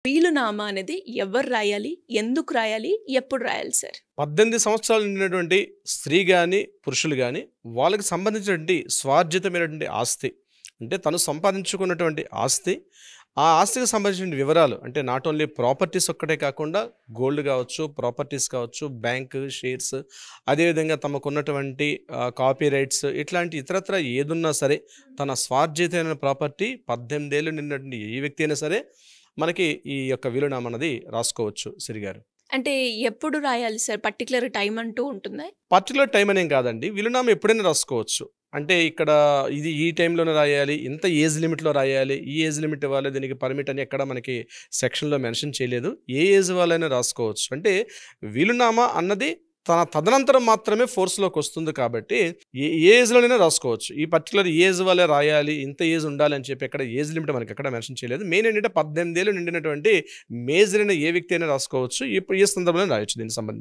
వీలునామా అనేది ఎవరు రాయాలి? ఎందుకు రాయాలి? ఎప్పుడు రాయాలి సార్? 18 సంవత్సరాలు నిండినటువంటి స్త్రీ గాని, పురుషులు గాని వాళ్ళకి సంబంధించినటువంటి స్వార్జితమైనటువంటి ఆస్తి అంటే తను సంపాదించుకున్నటువంటి ఆస్తి, ఆ ఆస్తికి సంబంధించిన వివరాలు అంటే నాట్ ఓన్లీ ప్రాపర్టీస్ ఒక్కటే కాకుండా గోల్డ్ కావచ్చు, ప్రాపర్టీస్ కావచ్చు, బ్యాంక్ షేర్స్, అదేవిధంగా తమకున్నటువంటి కాపీ రైట్స్ ఇట్లాంటి ఇతరత్ర ఏదున్నా సరే తన స్వార్జితమైన ప్రాపర్టీ 18 ఏళ్ళు నిన్నటువంటి ఏ వ్యక్తి అయినా సరే మనకి ఈ యొక్క వీలునామా అన్నది రాసుకోవచ్చు సిరిగారు. అంటే ఎప్పుడు రాయాలి సార్? పర్టిక్యులర్ టైం అంటూ ఉంటుందా? పర్టికులర్ టైం అనేం కాదండి. వీలునామా ఎప్పుడైనా రాసుకోవచ్చు. అంటే ఇక్కడ ఇది ఈ టైంలోనే రాయాలి, ఇంత ఏజ్ లిమిట్‌లో రాయాలి, ఈ ఏజ్ లిమిట్ ఇవ్వాలి, దీనికి పర్మిట్ అని ఎక్కడ మనకి సెక్షన్‌లో మెన్షన్ చేయలేదు. ఏ ఏజ్ వాళ్ళైనా రాసుకోవచ్చు. అంటే వీలునామా అన్నది తదనంతరం మాత్రమే ఫోర్స్‌లోకి వస్తుంది కాబట్టి ఏ ఏజ్‌లోనైనా రాసుకోవచ్చు. ఈ పర్టిక్యులర్ ఏజ్ వాళ్ళే రాయాలి, ఇంత ఏజ్ ఉండాలి అని చెప్పి ఎక్కడ ఏజ్ లిమిట్ మనకి ఎక్కడ మెన్షన్ చేయలేదు. మెయిన్ ఏంటంటే 18 ఏళ్ళు నిండినటువంటి మేజర్ అయిన ఏ వ్యక్తి అయినా రాసుకోవచ్చు. ఇప్పుడు ఏ సందర్భంలో రాయొచ్చు దీనికి సంబంధించి.